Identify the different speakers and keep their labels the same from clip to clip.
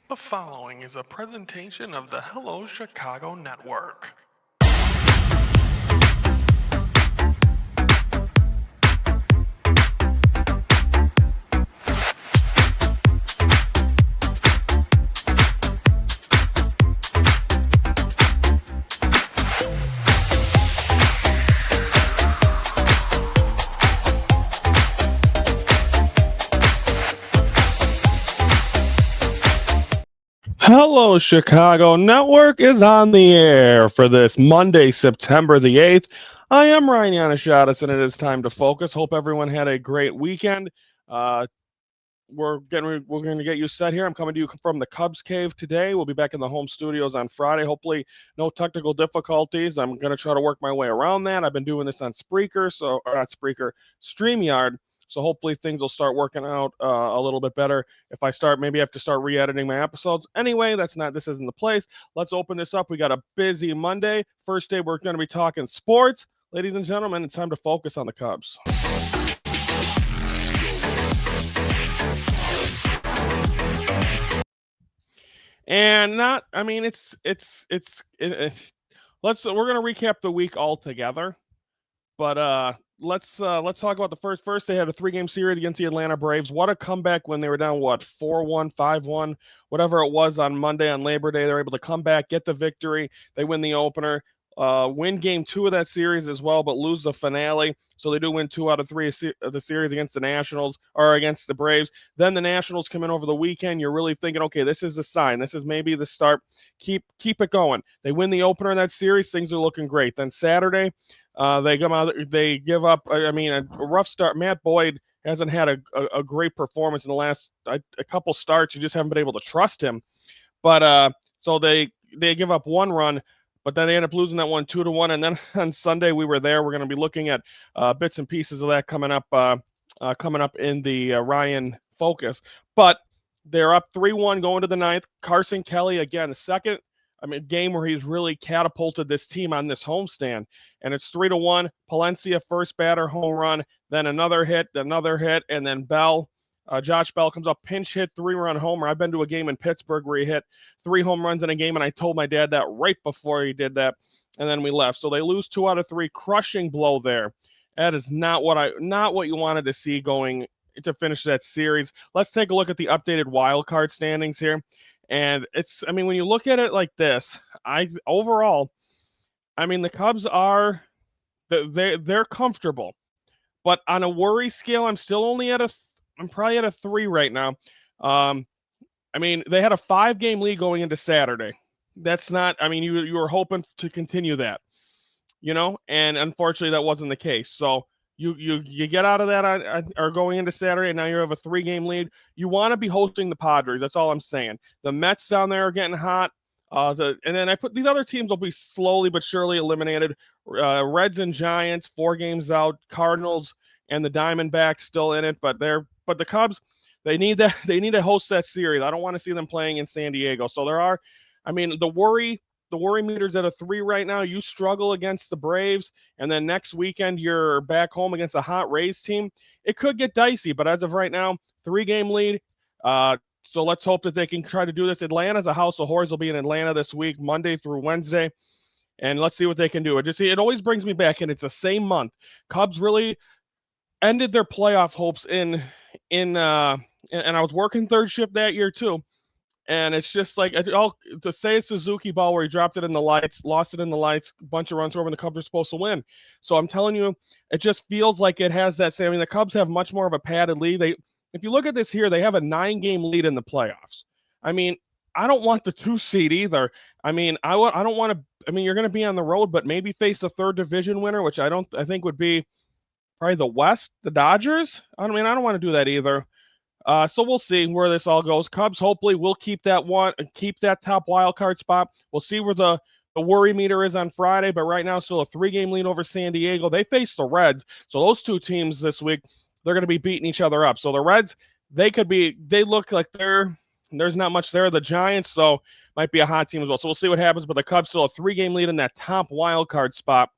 Speaker 1: The following is a presentation of the Hello Chicago Network. Hello, Chicago Network is on the air for this Monday, September the 8th. I am Ryan Yanishadis, and it is time to focus. Hope everyone had a great weekend. We're going to get you set here. I'm coming to you from the Cubs Cave today. We'll be back in the home studios on Friday. Hopefully, no technical difficulties. I'm going to try to work my way around that. I've been doing this on StreamYard. So hopefully things will start working out a little bit better. If I maybe have to start re-editing my episodes. Anyway, this isn't the place. Let's open this up. We got a busy Monday. First day, we're going to be talking sports. Ladies and gentlemen, it's time to focus on the Cubs. And we're going to recap the week all together. But let's talk about the first. They had a 3-game series against the Atlanta Braves. What a comeback when they were down 4-1, 5-1, whatever it was on Monday on Labor Day. They're able to come back, get the victory. They win the opener, win game 2 of that series as well, but lose the finale. So they do win 2 out of 3 of the series against the Nationals or against the Braves. Then the Nationals come in over the weekend. You're really thinking, okay, this is the sign. This is maybe the start. Keep it going. They win the opener in that series. Things are looking great. Then Saturday, they come out. They give up. A rough start. Matt Boyd hasn't had a great performance in the last a couple starts. You just haven't been able to trust him. But so they give up 1 run, but then they end up losing that one 2-1. And then on Sunday we were there. We're going to be looking at bits and pieces of that coming up in the Ryan Focus. But they're up 3-1 going to the 9th. Carson Kelly again, a second. Game where he's really catapulted this team on this homestand. And it's 3-1. Palencia, first batter, home run, then another hit, and then Bell. Josh Bell comes up, pinch hit, 3-run homer. I've been to a game in Pittsburgh where he hit 3 home runs in a game, and I told my dad that right before he did that, and then we left. So they lose 2 out of 3, crushing blow there. That is not what you wanted to see going to finish that series. Let's take a look at the updated wild card standings here. And when you look at it like this, the Cubs are, they're comfortable, but on a worry scale, I'm probably at a 3 right now. They had a 5-game lead going into Saturday. That's not, you were hoping to continue that, and unfortunately that wasn't the case. So you get out of that or going into Saturday, and now you have a 3-game lead. You want to be hosting the Padres. That's all I'm saying. The Mets down there are getting hot. And then I put these other teams will be slowly but surely eliminated. Reds and Giants, 4 games out. Cardinals and the Diamondbacks still in it, but the Cubs, they need to host that series. I don't want to see them playing in San Diego. So there are, the worry meter's at a 3 right now. You struggle against the Braves, and then next weekend you're back home against a hot Rays team. It could get dicey, but as of right now, 3-game lead. So let's hope that they can try to do this. Atlanta's a house of horrors. Will be in Atlanta this week, Monday through Wednesday, and let's see what they can do. It always brings me back, and it's the same month. Cubs really ended their playoff hopes and I was working third shift that year too. And it's just like, to say it's Suzuki ball where he dropped it in the lights, lost it in the lights, a bunch of runs over, and the Cubs are supposed to win. So I'm telling you, it just feels like it has that same. The Cubs have much more of a padded lead. If you look at this here, they have a 9-game lead in the playoffs. I don't want the 2 seed either. I don't want to. You're going to be on the road, but maybe face the 3rd division winner, which I think would be probably the West, the Dodgers. I don't want to do that either. So we'll see where this all goes. Cubs hopefully will keep that top wild card spot. We'll see where the worry meter is on Friday, but right now still a 3-game lead over San Diego. They face the Reds, so those 2 teams this week, they're going to be beating each other up. So the Reds, they look like there's not much there. The Giants, though, might be a hot team as well. So we'll see what happens, but the Cubs still a 3-game lead in that top wild card spot.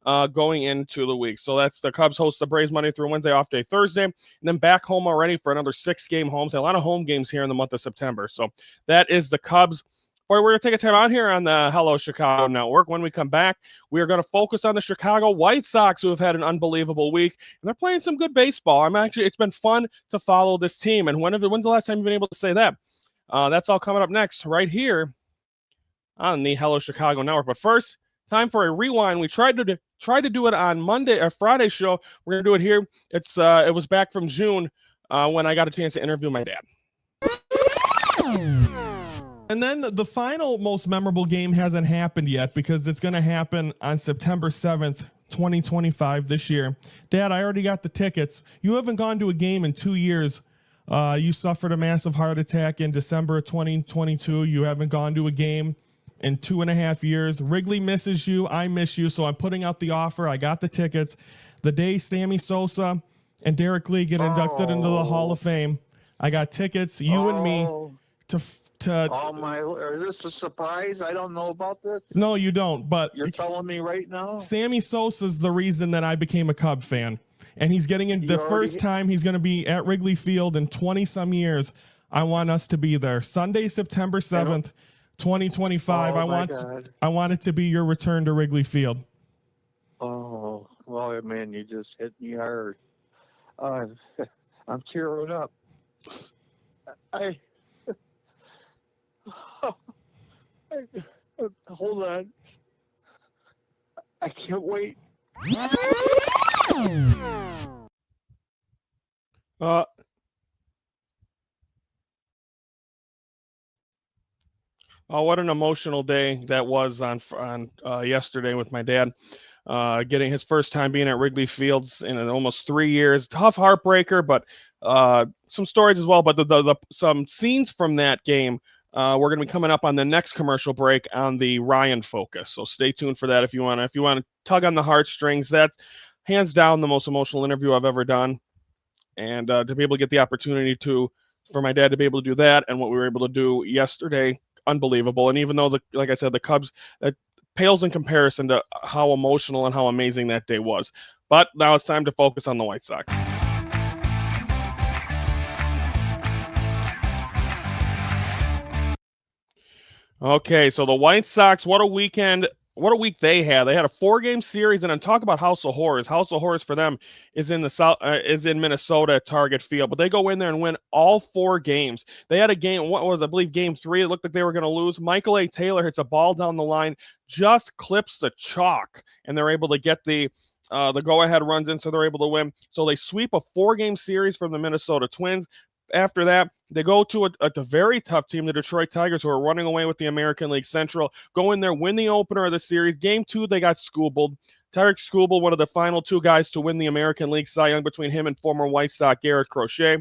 Speaker 1: going into the week. So that's the Cubs host the Braves Monday through Wednesday, off day Thursday, and then back home already for another 6-game homes. A lot of home games here in the month of September. So that is the Cubs. Boy, we're going to take a time out here on the Hello Chicago Network. When we come back, we are going to focus on the Chicago White Sox, who have had an unbelievable week, and they're playing some good baseball. It's been fun to follow this team. And when's the last time you've been able to say that? That's all coming up next right here on the Hello Chicago Network. But first, time for a rewind. We tried to do it on Monday or Friday show. We're going to do it here. It was back from June when I got a chance to interview my dad.
Speaker 2: And then the final most memorable game hasn't happened yet, because it's going to happen on September 7th, 2025 this year. Dad, I already got the tickets. You haven't gone to a game in 2 years. You suffered a massive heart attack in December of 2022. You haven't gone to a game in 2.5 years. Wrigley misses you. I miss you. So I'm putting out the offer. I got the tickets. The day Sammy Sosa and Derek Lee get inducted into the Hall of Fame, I got tickets, you and me, to
Speaker 3: is this a surprise? I don't know about this.
Speaker 2: No, you don't, but
Speaker 3: you're telling me right now.
Speaker 2: Sammy Sosa's the reason that I became a Cub fan, and he's getting in first time he's going to be at Wrigley Field in 20 some years. I want us to be there Sunday, September 7th, 2025. I want it to be your return to Wrigley Field.
Speaker 3: Oh, well, man, you just hit me hard. I'm tearing up. Hold on. I can't wait.
Speaker 1: Oh, what an emotional day that was on yesterday with my dad. Getting his first time being at Wrigley Field in almost 3 years. Tough heartbreaker, but some stories as well. But some scenes from that game, we're going to be coming up on the next commercial break on the Ryan Focus. So stay tuned for that if you want to tug on the heartstrings. That's hands down the most emotional interview I've ever done. And to be able to get the opportunity for my dad to be able to do that and what we were able to do yesterday, unbelievable. And even though, like I said, the Cubs, that pales in comparison to how emotional and how amazing that day was. But now it's time to focus on the White Sox. Okay, so the White Sox, what a week they had. They had a 4-game series, and then talk about House of Horrors. House of Horrors for them is in Minnesota at Target Field, but they go in there and win all 4 games. They had a game, I believe game 3. It looked like they were going to lose. Michael A. Taylor hits a ball down the line, just clips the chalk, and they're able to get the go-ahead runs in, so they're able to win. So they sweep a 4-game series from the Minnesota Twins. After that, they go to a very tough team, the Detroit Tigers, who are running away with the American League Central. Go in there, win the opener of the series. Game 2, they got Skubal. Tarek Skubal, one of the final 2 guys to win the American League Cy Young, between him and former White Sox Garrett Crochet.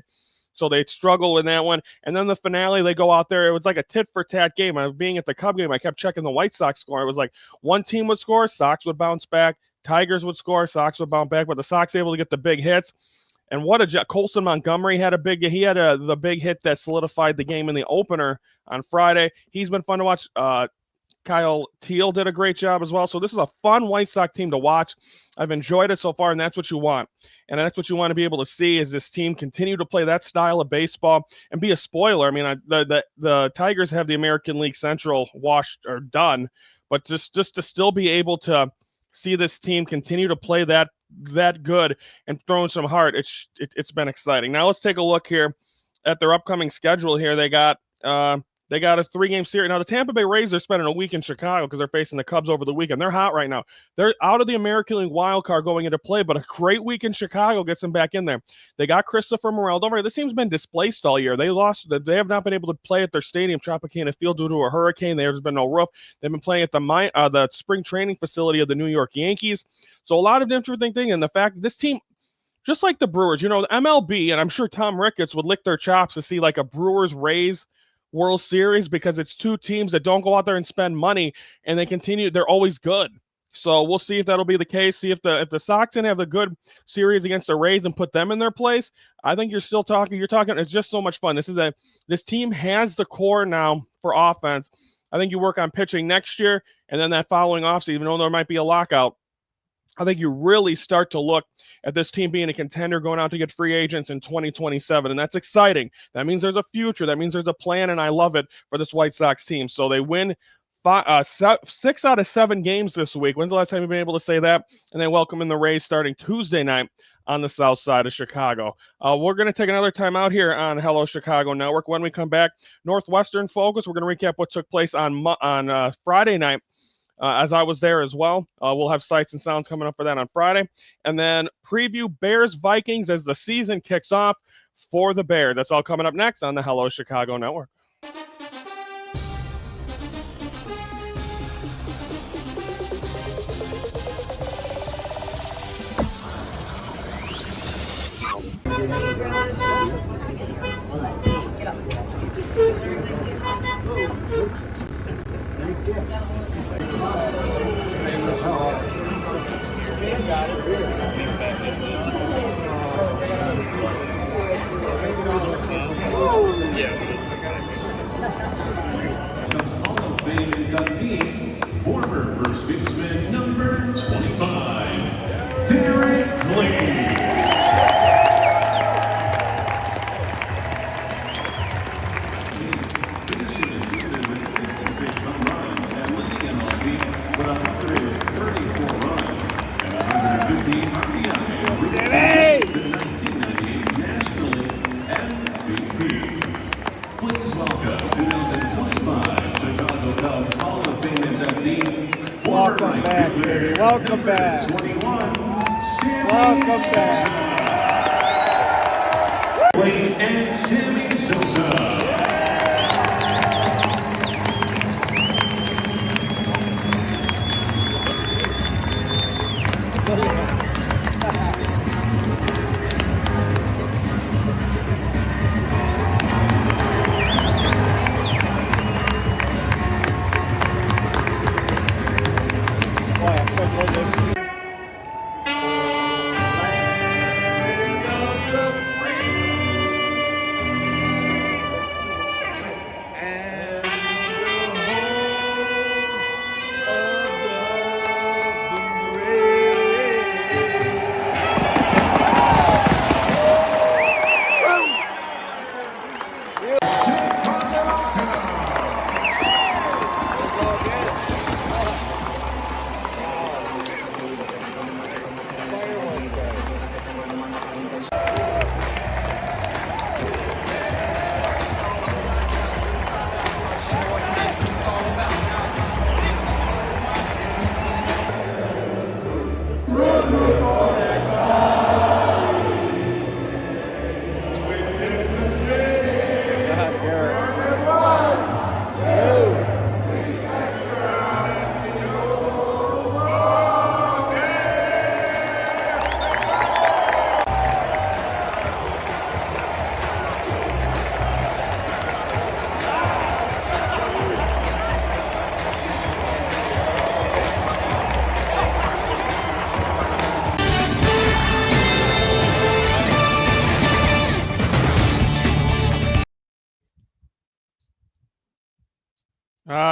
Speaker 1: So they struggle in that one. And then the finale, they go out there. It was like a tit-for-tat game. Being at the Cub game, I kept checking the White Sox score. It was like one team would score, Sox would bounce back. Tigers would score, Sox would bounce back. But the Sox able to get the big hits. And what Colson Montgomery had the big hit that solidified the game in the opener on Friday. He's been fun to watch. Kyle Teal did a great job as well. So this is a fun White Sox team to watch. I've enjoyed it so far, and that's what you want. And that's what you want to be able to see, is this team continue to play that style of baseball and be a spoiler. I mean, the Tigers have the American League Central washed or done, but just to still be able to see this team continue to play that good and throwing some heart, it's been exciting. Now let's take a look here at their upcoming schedule here. They got They got a 3-game series. Now, the Tampa Bay Rays are spending a week in Chicago because they're facing the Cubs over the weekend. They're hot right now. They're out of the American League wild card going into play, but a great week in Chicago gets them back in there. They got Christopher Morel. Don't worry, this team's been displaced all year. They have not been able to play at their stadium, Tropicana Field, due to a hurricane. There's been no roof. They've been playing at the spring training facility of the New York Yankees. So a lot of different things, and the fact that this team, just like the Brewers, the MLB, and I'm sure Tom Ricketts would lick their chops to see like a Brewers-Rays World Series, because it's two teams that don't go out there and spend money, and they're always good. So we'll see if that'll be the case. See if the Sox can have a good series against the Rays and put them in their place. I think you're talking, it's just so much fun. This team has the core now for offense. I think you work on pitching next year, and then that following offseason, even though there might be a lockout, I think you really start to look at this team being a contender going out to get free agents in 2027, and that's exciting. That means there's a future. That means there's a plan, and I love it for this White Sox team. So they win 6 out of 7 games this week. When's the last time you've been able to say that? And they welcome in the Rays starting Tuesday night on the south side of Chicago. We're going to take another time out here on Hello Chicago Network. When we come back, Northwestern Focus, we're going to recap what took place on Friday night. As I was there as well. We'll have sights and sounds coming up for that on Friday. And then preview Bears-Vikings as the season kicks off for the Bears. That's all coming up next on the Hello Chicago Network.
Speaker 4: Comes Hall of Fame inductee, former first baseman number 25, Derek Lee. Finishing the season with 66 home runs and leading MLB with 134 runs and 150 RBI. The 1998 National League MVP. Please welcome 2025 Chicago Cubs Hall of Fame inductee,
Speaker 5: Welcome back, baby. Welcome back.
Speaker 4: 21,
Speaker 5: Welcome back.
Speaker 4: Wayne and Sammy Sosa.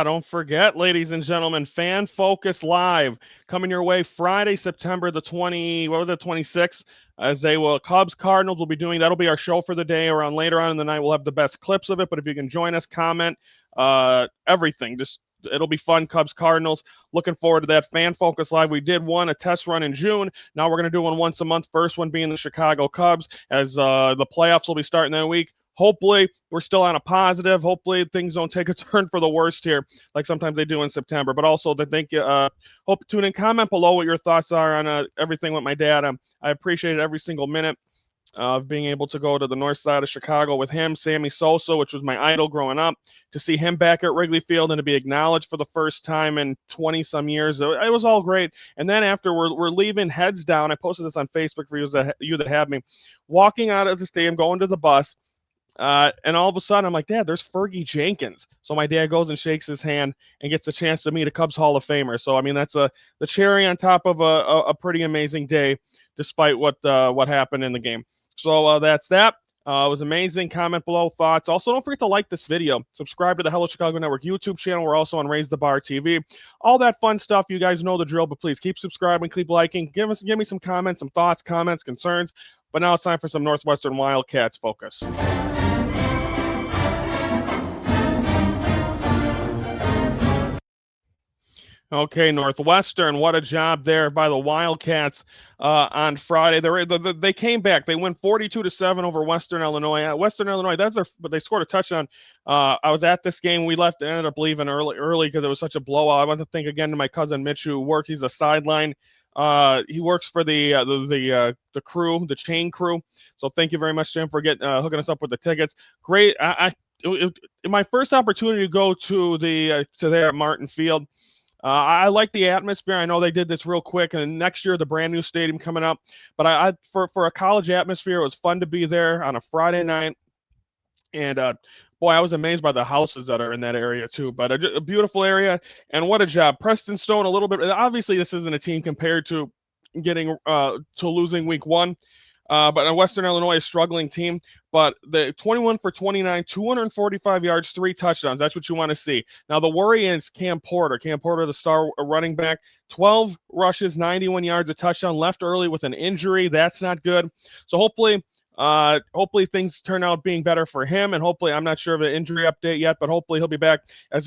Speaker 1: Don't forget, ladies and gentlemen, Fan Focus Live coming your way Friday, September the 26th, as they will, Cubs Cardinals will be doing, that'll be our show for the day. Around later on in the night, we'll have the best clips of it, but if you can join us, comment, everything, just, it'll be fun. Cubs Cardinals, looking forward to that. Fan Focus Live, we did a test run in June. Now we're going to do one once a month, first one being the Chicago Cubs, as the playoffs will be starting that week. Hopefully, we're still on a positive. Hopefully, things don't take a turn for the worst here, like sometimes they do in September. But also, to thank you, hope to tune in. Comment below what your thoughts are on everything with my dad. I appreciated every single minute of being able to go to the north side of Chicago with him, Sammy Sosa, which was my idol growing up, to see him back at Wrigley Field and to be acknowledged for the first time in 20-some years. It was all great. And then after we're leaving, heads down. I posted this on Facebook for you that have me. Walking out of the stadium, going to the bus, and all of a sudden, I'm like, Dad, there's Fergie Jenkins. So my dad goes and shakes his hand and gets a chance to meet a Cubs Hall of Famer. So, I mean, that's the cherry on top of a pretty amazing day, despite what happened in the game. So that's that. It was amazing. Comment below thoughts. Also, don't forget to like this video. Subscribe to the Hello Chicago Network YouTube channel. We're also on Raise the Bar TV. All that fun stuff. You guys know the drill, but please keep subscribing, keep liking. Give me some comments, some thoughts, comments, concerns. But now it's time for some Northwestern Wildcats focus. Okay, Northwestern, what a job there by the Wildcats on Friday. They came back. They win 42-7 over Western Illinois. Western Illinois, but they scored a touchdown. I was at this game. We ended up leaving early because it was such a blowout. I want to thank again to my cousin Mitch, who worked. He's a sideline. He works for the crew, the chain crew. So thank you very much, Jim, for hooking us up with the tickets. Great. My first opportunity to go to there at Martin Field. I like the atmosphere. I know they did this real quick, and next year the brand new stadium coming up. But for a college atmosphere, it was fun to be there on a Friday night. And boy, I was amazed by the houses that are in that area too. But a beautiful area, and what a job. Preston Stone, a little bit. Obviously, this isn't a team compared to getting to losing week one. But Western Illinois is a struggling team. But the 21 for 29, 245 yards, 3 touchdowns. That's what you want to see. Now, the worry is Cam Porter. Cam Porter, the star running back, 12 rushes, 91 yards, a touchdown, left early with an injury. That's not good. So hopefully things turn out being better for him, and hopefully, I'm not sure of an injury update yet, but hopefully he'll be back. We'll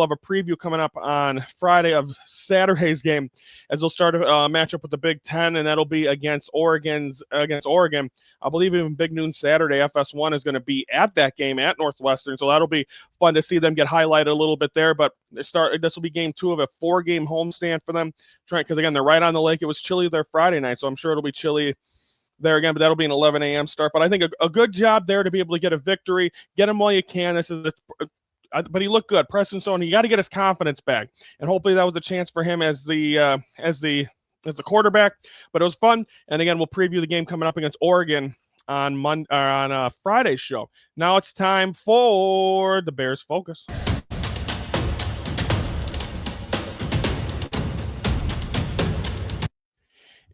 Speaker 1: have a preview coming up on Friday of Saturday's game, as they'll start a matchup with the Big Ten, and that'll be against Oregon. I believe even Big Noon Saturday, FS1 is going to be at that game at Northwestern, so that'll be fun to see them get highlighted a little bit there. But this will be game 2 of a 4-game homestand for them, because again, they're right on the lake. It was chilly there Friday night, so I'm sure it'll be chilly there again, but that'll be an 11 a.m. start. But I think a good job there to be able to get a victory. Get him while you can. But he looked good. Preston Stone, you got to get his confidence back, and hopefully that was a chance for him as the quarterback. But it was fun. And again, we'll preview the game coming up against Oregon on Friday's show. Now it's time for the Bears Focus.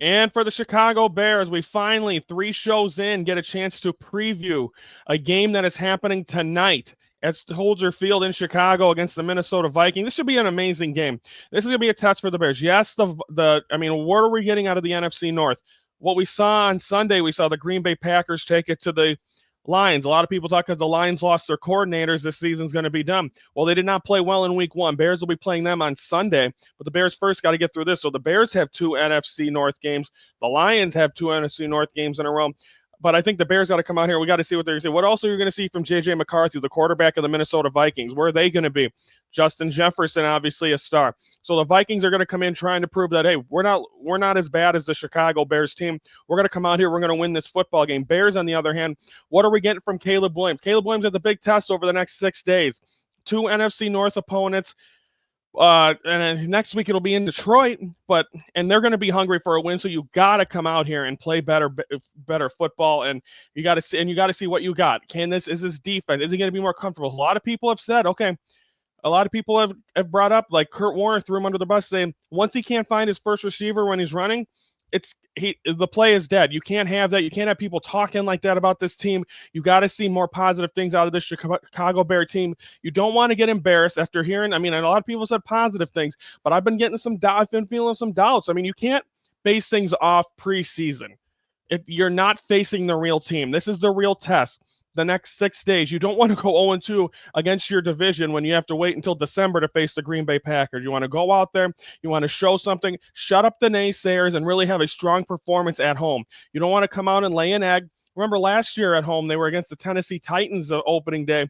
Speaker 1: And for the Chicago Bears, we finally, 3 shows in, get a chance to preview a game that is happening tonight at Wrigley Field in Chicago against the Minnesota Vikings. This should be an amazing game. This is going to be a test for the Bears. Yes, what are we getting out of the NFC North? What we saw on Sunday, we saw the Green Bay Packers take it to the Lions. A lot of people thought because the Lions lost their coordinators, this season's going to be done. Well, they did not play well in week 1. Bears will be playing them on Sunday, but the Bears first got to get through this. So the Bears have 2 NFC North games. The Lions have 2 NFC North games in a row. But I think the Bears got to come out here. We got to see what they're going to see. What else are you going to see from J.J. McCarthy, the quarterback of the Minnesota Vikings? Where are they going to be? Justin Jefferson, obviously a star. So the Vikings are going to come in trying to prove that, hey, we're not as bad as the Chicago Bears team. We're going to come out here. We're going to win this football game. Bears, on the other hand, what are we getting from Caleb Williams? Caleb Williams has a big test over the next 6 days. 2 NFC North opponents. And then next week it'll be in Detroit, and they're going to be hungry for a win. So you got to come out here and play better football, and you got to see what you got. Is this defense? Is he going to be more comfortable? A lot of people have said, okay. A lot of people have brought up, like Kurt Warner threw him under the bus, saying once he can't find his first receiver when he's running, the play is dead. You can't have that. You can't have people talking like that about this team. You got to see more positive things out of this Chicago Bear team. You don't want to get embarrassed after hearing. A lot of people said positive things, but I've been feeling some doubts. You can't base things off preseason. If you're not facing the real team, this is the real test. The next 6 days, you don't want to go 0-2 against your division when you have to wait until December to face the Green Bay Packers. You want to go out there, you want to show something, shut up the naysayers, and really have a strong performance at home. You don't want to come out and lay an egg. Remember last year at home, they were against the Tennessee Titans opening day,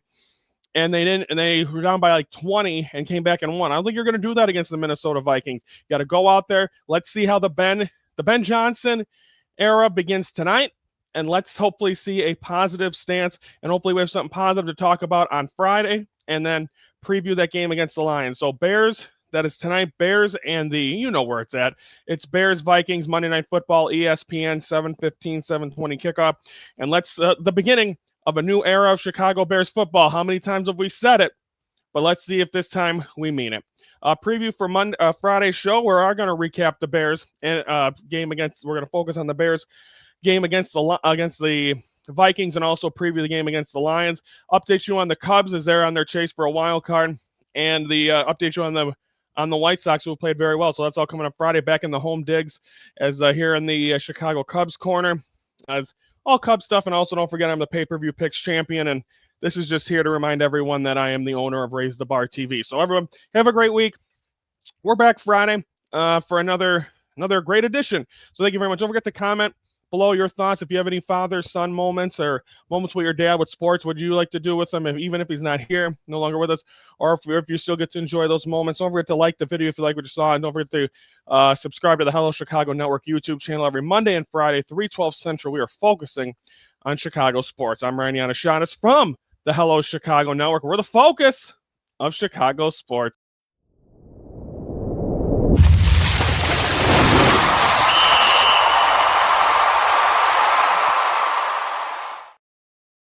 Speaker 1: and they were down by like 20 and came back and won. I don't think you're going to do that against the Minnesota Vikings. You got to go out there. Let's see how the Ben Johnson era begins tonight. And let's hopefully see a positive stance, and hopefully we have something positive to talk about on Friday, and then preview that game against the Lions. So Bears, that is tonight. Bears and you know where it's at. It's Bears Vikings Monday Night Football, ESPN 7:15, 7:20 kickoff, and let's the beginning of a new era of Chicago Bears football. How many times have we said it? But let's see if this time we mean it. Preview for Friday's show. We are going to recap the Bears game against. We're going to focus on the Bears game against the Vikings and also preview the game against the Lions. Update you on the Cubs as they're on their chase for a wild card, and the update you on the White Sox, who have played very well. So that's all coming up Friday, back in the home digs as here in the Chicago Cubs corner, as all Cubs stuff. And also don't forget I'm the pay-per-view picks champion, and this is just here to remind everyone that I am the owner of Raise the Bar TV. So everyone, have a great week. We're back Friday for another great edition. So thank you very much. Don't forget to comment below your thoughts. If you have any father-son moments or moments with your dad with sports, what would you like to do with him, even if he's not here, no longer with us, or if you still get to enjoy those moments. Don't forget to like the video if you like what you saw, and don't forget to subscribe to the Hello Chicago Network YouTube channel every Monday and Friday, 3:12 Central. We are focusing on Chicago sports. I'm Randy Anashanis from the Hello Chicago Network. We're the focus of Chicago sports.